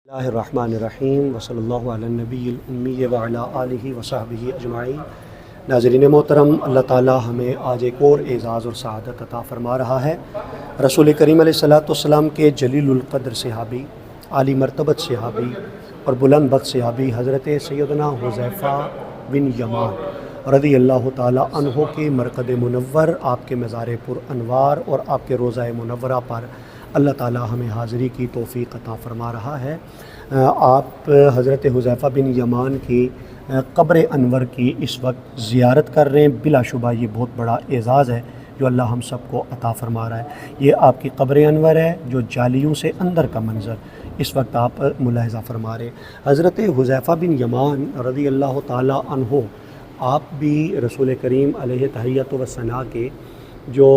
اللہ الرحمن الرحیم وصلی اللہ علی النبی الامی وعلی آلہ وصحبہ اجمعین۔ ناظرین محترم، اللہ تعالی ہمیں آج ایک اور اعزاز اور سعادت عطا فرما رہا ہے۔ رسول کریم علیہ السلام کے جلیل القدر صحابی، عالی مرتبت صحابی اور بلند بخت صحابی حضرت سیدنا حذیفہ بن یمان رضی اللہ تعالی عنہ کے مرقد منور، آپ کے مزار پر انوار اور آپ کے روضہ منورہ پر اللہ تعالی ہمیں حاضری کی توفیق عطا فرما رہا ہے۔ آپ حضرت حذیفہ بن یمان کی قبر انور کی اس وقت زیارت کر رہے ہیں۔ بلا شبہ یہ بہت بڑا اعزاز ہے جو اللہ ہم سب کو عطا فرما رہا ہے۔ یہ آپ کی قبر انور ہے جو جالیوں سے اندر کا منظر اس وقت آپ ملاحظہ فرما رہے ہیں۔ حضرت حذیفہ بن یمان رضی اللہ تعالی عنہ، آپ بھی رسول کریم علیہ تحیۃ و ثنا کے جو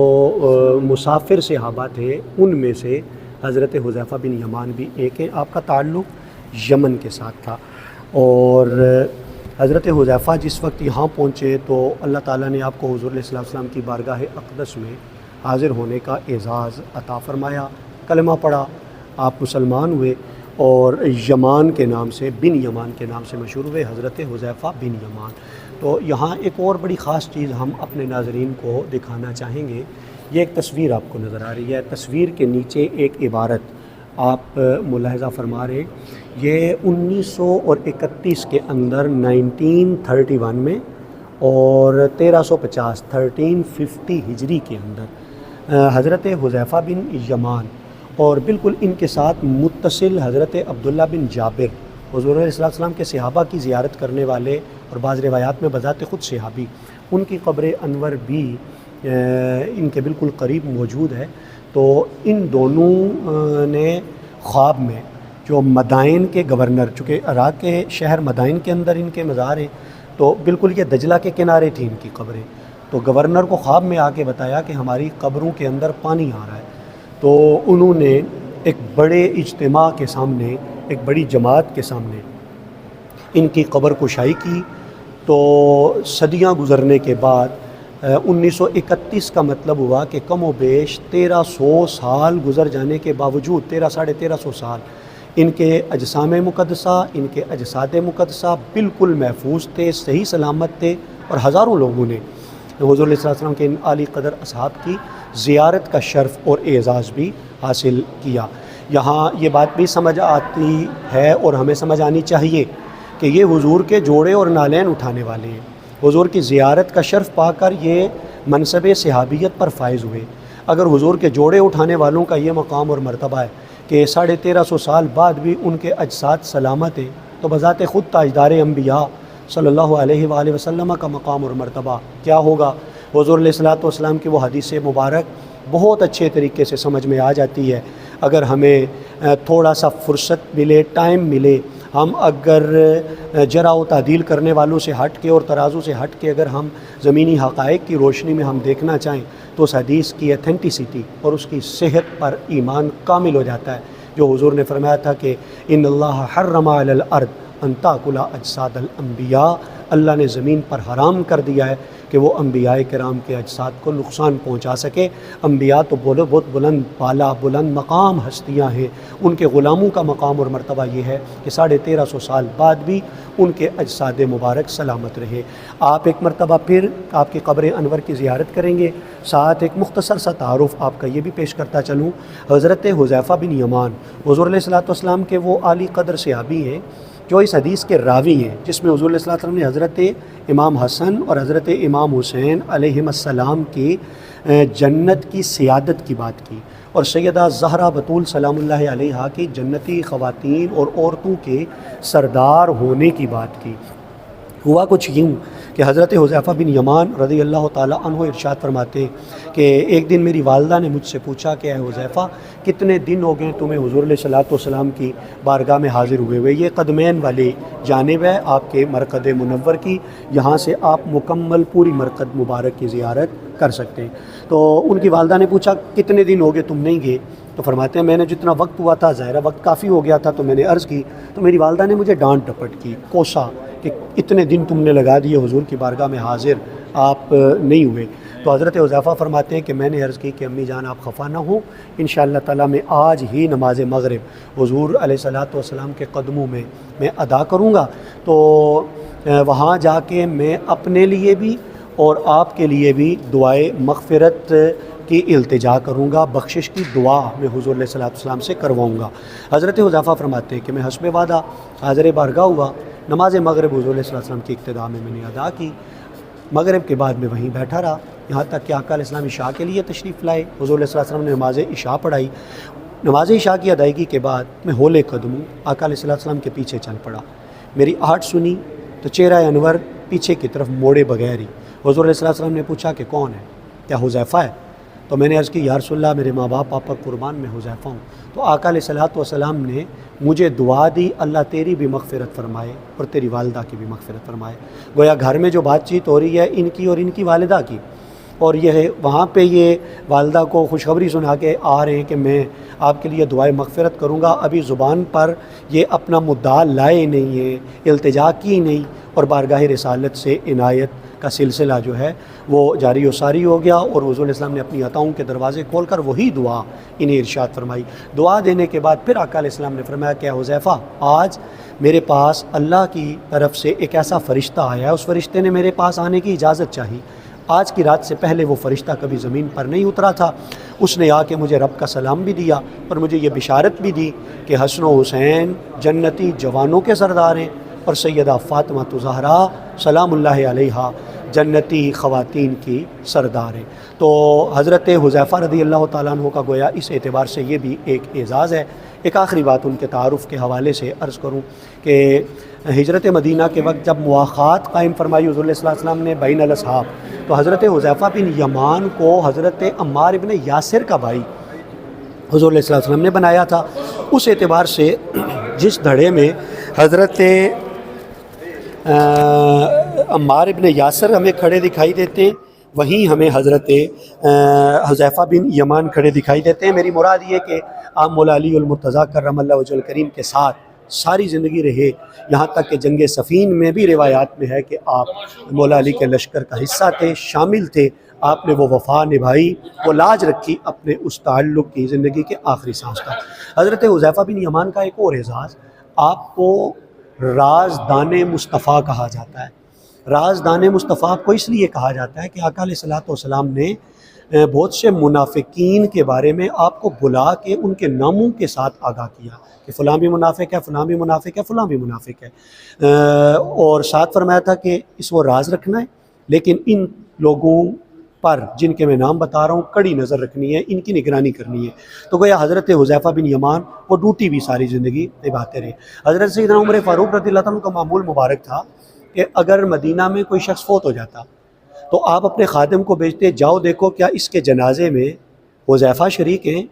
مسافر صحابہ تھے ان میں سے حضرت حذیفہ بن یمان بھی ایک ہیں۔ آپ کا تعلق یمن کے ساتھ تھا، اور حضرت حذیفہ جس وقت یہاں پہنچے تو اللہ تعالیٰ نے آپ کو حضور علیہ السلام کی بارگاہ اقدس میں حاضر ہونے کا اعزاز عطا فرمایا۔ کلمہ پڑھا، آپ مسلمان ہوئے اور یمان کے نام سے، بن یمان کے نام سے مشہور ہوئے، حضرت حذیفہ بن یمان۔ تو یہاں ایک اور بڑی خاص چیز ہم اپنے ناظرین کو دکھانا چاہیں گے۔ یہ ایک تصویر آپ کو نظر آ رہی ہے، تصویر کے نیچے ایک عبارت آپ ملاحظہ فرما رہے ہیں۔ یہ 1931 کے اندر 1931 میں اور 1350 ہجری کے اندر حضرت حذیفہ بن یمان اور بالکل ان کے ساتھ متصل حضرت عبداللہ بن جابر، حضور علیہ السلام کے صحابہ کی زیارت کرنے والے اور بعض روایات میں بذات خود صحابی، ان کی قبر انور بھی ان کے بالکل قریب موجود ہے۔ تو ان دونوں نے خواب میں جو مدائن کے گورنر، چونکہ عراق کے شہر مدائن کے اندر ان کے مزار ہیں، تو بالکل یہ دجلہ کے کنارے تھی ان کی قبریں، تو گورنر کو خواب میں آ کے بتایا کہ ہماری قبروں کے اندر پانی آ رہا ہے۔ تو انہوں نے ایک بڑے اجتماع کے سامنے، ایک بڑی جماعت کے سامنے ان کی قبر کشائی کی۔ تو صدیاں گزرنے کے بعد 1931 کا مطلب ہوا کہ کم و بیش 1300 سال گزر جانے کے باوجود، 1300 سال ان کے اجسام مقدسہ، ان کے اجساد مقدسہ بالکل محفوظ تھے، صحیح سلامت تھے، اور ہزاروں لوگوں نے حضور علیہ السلام کے ان عالی قدر اصحاب کی زیارت کا شرف اور اعزاز بھی حاصل کیا۔ یہاں یہ بات بھی سمجھ آتی ہے اور ہمیں سمجھ آنی چاہیے کہ یہ حضور کے جوڑے اور نالین اٹھانے والے ہیں۔ حضور کی زیارت کا شرف پا کر یہ منصب صحابیت پر فائز ہوئے۔ اگر حضور کے جوڑے اٹھانے والوں کا یہ مقام اور مرتبہ ہے کہ 1350 سال بعد بھی ان کے اجساد سلامت ہیں، تو بذات خود تاجدار انبیاء صلی اللہ علیہ وآلہ وسلم کا مقام اور مرتبہ کیا ہوگا۔ حضور علیہ السلام کی وہ حدیث مبارک بہت اچھے طریقے سے سمجھ میں آ جاتی ہے۔ اگر ہمیں تھوڑا سا فرصت ملے، ٹائم ملے، ہم اگر جرح و تعدیل کرنے والوں سے ہٹ کے اور ترازو سے ہٹ کے اگر ہم زمینی حقائق کی روشنی میں ہم دیکھنا چاہیں تو اس حدیث کی ایتھنٹسٹی اور اس کی صحت پر ایمان کامل ہو جاتا ہے، جو حضور نے فرمایا تھا کہ ان اللہ حرم علی الارض ان تاکل اجساد الانبیاء، اللہ نے زمین پر حرام کر دیا ہے کہ وہ انبیاء کرام کے اجساد کو نقصان پہنچا سکے۔ انبیاء تو بہت بلند بالا، بلند مقام ہستیاں ہیں، ان کے غلاموں کا مقام اور مرتبہ یہ ہے کہ 1350 سال بعد بھی ان کے اجساد مبارک سلامت رہے۔ آپ ایک مرتبہ پھر آپ کی قبر انور کی زیارت کریں گے، ساتھ ایک مختصر سا تعارف آپ کا یہ بھی پیش کرتا چلوں۔ حضرت حذیفہ بن یمان حضور علیہ السلام کے وہ عالی قدر صحابی ہیں جو اس حدیث کے راوی ہیں، جس میں حضور علیہ السلام نے حضرت امام حسن اور حضرت امام حسین علیہم السلام کی جنت کی سیادت کی بات کی، اور سیدہ زہرا بطول سلام اللہ علیہا کی جنتی خواتین اور عورتوں کے سردار ہونے کی بات کی۔ ہوا کچھ یوں کہ حضرت حذیفہ بن یمان رضی اللہ تعالی عنہ ارشاد فرماتے ہیں کہ ایک دن میری والدہ نے مجھ سے پوچھا کہ اے حذیفہ، کتنے دن ہو گئے تمہیں حضور علیہ السلام کی بارگاہ میں حاضر ہوئے ہوئے؟ یہ قدمین والی جانب ہے آپ کے مرقد منور کی، یہاں سے آپ مکمل پوری مرقد مبارک کی زیارت کر سکتے ہیں۔ تو ان کی والدہ نے پوچھا کتنے دن ہو گئے تم نہیں گئے؟ تو فرماتے ہیں میں نے جتنا وقت ہوا تھا، ظاہرہ وقت کافی ہو گیا تھا، تو میں نے عرض کی، تو میری والدہ نے مجھے ڈانٹ ڈپٹ کی، کوسا کہ اتنے دن تم نے لگا دیے حضور کی بارگاہ میں حاضر، آپ نہیں ہوئے۔ تو حضرت حذیفہ فرماتے ہیں کہ میں نے عرض کی کہ امی جان آپ خفا نہ ہوں، انشاءاللہ تعالیٰ میں آج ہی نماز مغرب حضور علیہ الصلاۃ والسلام کے قدموں میں ادا کروں گا، تو وہاں جا کے میں اپنے لیے بھی اور آپ کے لیے بھی دعائے مغفرت کی التجا کروں گا، بخشش کی دعا میں حضور علیہ الصلاۃ والسلام سے کرواؤں گا۔ حضرت حذیفہ فرماتے ہیں کہ میں حسب وعدہ حاضر بارگاہ ہوا، نماز مغرب حضور علیہ الصلاۃ والسلام کی ابتدا میں نے ادا کی، مغرب کے بعد میں وہیں بیٹھا رہا یہاں تک کہ آقا علیہ السلام عشاء کے لیے تشریف لائے۔ حضور علیہ الصلاۃ والسلام نے نماز عشاء پڑھائی، نماز عشاء کی ادائیگی کے بعد میں ہولے قدم ہوں آقا علیہ الصلاۃ والسلام کے پیچھے چل پڑا، میری آہٹ سنی تو چہرہ انور پیچھے کی طرف موڑے بغیر ہی حضور علیہ الصلاۃ والسلام نے پوچھا کہ کون ہے، کیا حذیفہ ہے؟ تو میں نے عرض کی یا رسول اللہ میرے ماں باپ آپ پر قربان میں حذیفہ ہوں۔ تو آقا علیہ الصلاۃ والسلام نے مجھے دعا دی اللہ تیری بھی مغفرت فرمائے اور تیری والدہ کی بھی مغفرت فرمائے۔ گویا گھر میں جو بات چیت ہو رہی ہے ان کی اور ان کی والدہ کی، اور یہ وہاں پہ یہ والدہ کو خوشخبری سنا کے آ رہے ہیں کہ میں آپ کے لیے دعائے مغفرت کروں گا، ابھی زبان پر یہ اپنا مدعا لائے نہیں ہے، التجا کی نہیں، اور بارگاہ رسالت سے عنایت کا سلسلہ جو ہے وہ جاری و ساری ہو گیا، اور حضور علیہ السلام نے اپنی عطاؤں کے دروازے کھول کر وہی دعا انہیں ارشاد فرمائی۔ دعا دینے کے بعد پھر آقا علیہ السلام نے فرمایا کہ حذیفہ آج میرے پاس اللہ کی طرف سے ایک ایسا فرشتہ آیا ہے، اس فرشتے نے میرے پاس آنے کی اجازت چاہی، آج کی رات سے پہلے وہ فرشتہ کبھی زمین پر نہیں اترا تھا، اس نے آ کے مجھے رب کا سلام بھی دیا اور مجھے یہ بشارت بھی دی کہ حسن و حسین جنتی جوانوں کے سردار ہیں، اور سیدہ فاطمہ زہرا سلام اللہ علیہا جنتی خواتین کی سردار ہیں۔ تو حضرت حذیفہ رضی اللہ تعالیٰ عنہ کا گویا اس اعتبار سے یہ بھی ایک اعزاز ہے۔ ایک آخری بات ان کے تعارف کے حوالے سے عرض کروں کہ ہجرت مدینہ کے وقت جب مواخات قائم فرمائی حضور علیہ السلام نے بین الاصحاب، تو حضرت حذیفہ بن یمان کو حضرت عمار بن یاسر کا بھائی حضور علیہ السلام نے بنایا تھا۔ اس اعتبار سے جس دھڑے میں حضرت عمار بن یاسر ہمیں کھڑے دکھائی دیتے ہیں، وہیں ہمیں حضرت حذیفہ بن یمان کھڑے دکھائی دیتے ہیں۔ میری مراد یہ کہ آپ مولا علی المرتضیٰ کرم اللہ وجہ الکریم کے ساتھ ساری زندگی رہے، یہاں تک کہ جنگ صفین میں بھی روایات میں ہے کہ آپ مولا علی کے لشکر کا حصہ تھے، شامل تھے، آپ نے وہ وفا نبھائی، وہ لاج رکھی اپنے اس تعلق کی زندگی کے آخری سانس تک۔ حضرت حذیفہ بن یمان کا ایک اور اعزاز، آپ کو رازدان مصطفیٰ کہا جاتا ہے۔ رازدان مصطفیٰ کو اس لیے کہا جاتا ہے کہ آقا علیہ الصلاۃ والسلام نے بہت سے منافقین کے بارے میں آپ کو بلا کے ان کے ناموں کے ساتھ آگاہ کیا کہ فلاں بھی منافق ہے، فلاں بھی منافق ہے، فلاں بھی منافق ہے، اور ساتھ فرمایا تھا کہ اس وہ راز رکھنا ہے، لیکن ان لوگوں پر جن کے میں نام بتا رہا ہوں کڑی نظر رکھنی ہے، ان کی نگرانی کرنی ہے۔ تو گویا حضرت حذیفہ بن یمان وہ ڈیوٹی بھی ساری زندگی نبھاتے رہے۔ حضرت سیدنا عمر فاروق رضی اللہ عنہ کا معمول مبارک تھا کہ اگر مدینہ میں کوئی شخص فوت ہو جاتا تو آپ اپنے خادم کو بھیجتے، جاؤ دیکھو کیا اس کے جنازے میں حذیفہ شریک ہیں،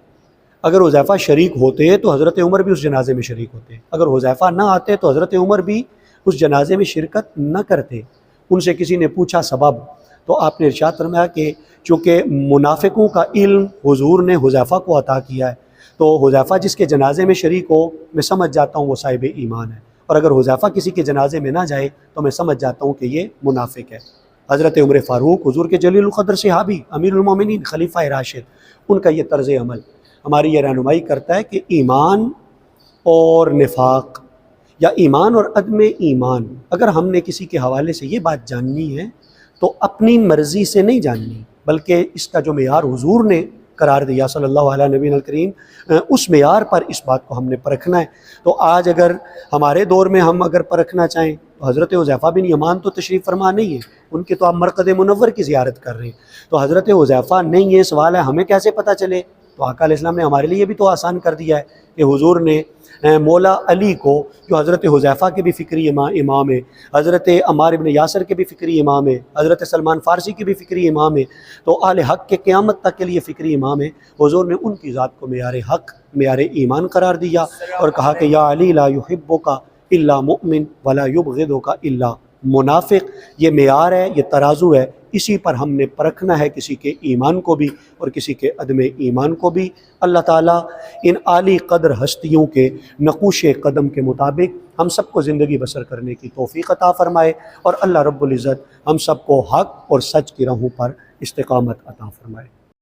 اگر حذیفہ شریک ہوتے تو حضرت عمر بھی اس جنازے میں شریک ہوتے، اگر حذیفہ نہ آتے تو حضرت عمر بھی اس جنازے میں شرکت نہ کرتے۔ ان سے کسی نے پوچھا سبب، تو آپ نے ارشاد فرمایا کہ چونکہ منافقوں کا علم حضور نے حذیفہ کو عطا کیا ہے، تو حذیفہ جس کے جنازے میں شریک ہو میں سمجھ جاتا ہوں وہ صاحب ایمان ہے، اور اگر حذیفہ کسی کے جنازے میں نہ جائے تو میں سمجھ جاتا ہوں کہ یہ منافق ہے۔ حضرت عمر فاروق حضور کے جلیل القدر صحابی، امیر المومنین، خلیفہ راشد، ان کا یہ طرز عمل ہماری یہ رہنمائی کرتا ہے کہ ایمان اور نفاق یا ایمان اور عدم ایمان اگر ہم نے کسی کے حوالے سے یہ بات جاننی ہے تو اپنی مرضی سے نہیں جاننی، بلکہ اس کا جو معیار حضور نے قرار دیا صلی اللہ علیہ نبی الکریم، اس معیار پر اس بات کو ہم نے پرکھنا ہے۔ تو آج اگر ہمارے دور میں ہم اگر پرکھنا چاہیں تو حضرت حذیفہ بن یمان تو تشریف فرما نہیں ہے، ان کے تو آپ مرقد منور کی زیارت کر رہے ہیں، تو حضرت حذیفہ نہیں ہے، سوال ہے ہمیں کیسے پتہ چلے؟ تو آقا علیہ السلام نے ہمارے لیے بھی تو آسان کر دیا ہے کہ حضور نے مولا علی کو، جو حضرت حذیفہ کے بھی فکری امام ہے، حضرت عمار بن یاسر کے بھی فکری امام ہے، حضرت سلمان فارسی کے بھی فکری امام ہے، تو آل حق کے قیامت تک کے لیے فکری امام ہے، حضور نے ان کی ذات کو معیار حق، معیار ایمان قرار دیا اور کہا کہ یا علی لا یحبک الا مؤمن ولا یبغضک الا منافق۔ یہ معیار ہے، یہ ترازو ہے، اسی پر ہم نے پرکھنا ہے کسی کے ایمان کو بھی اور کسی کے عدم ایمان کو بھی۔ اللہ تعالیٰ ان عالی قدر ہستیوں کے نقوش قدم کے مطابق ہم سب کو زندگی بسر کرنے کی توفیق عطا فرمائے، اور اللہ رب العزت ہم سب کو حق اور سچ کی راہوں پر استقامت عطا فرمائے۔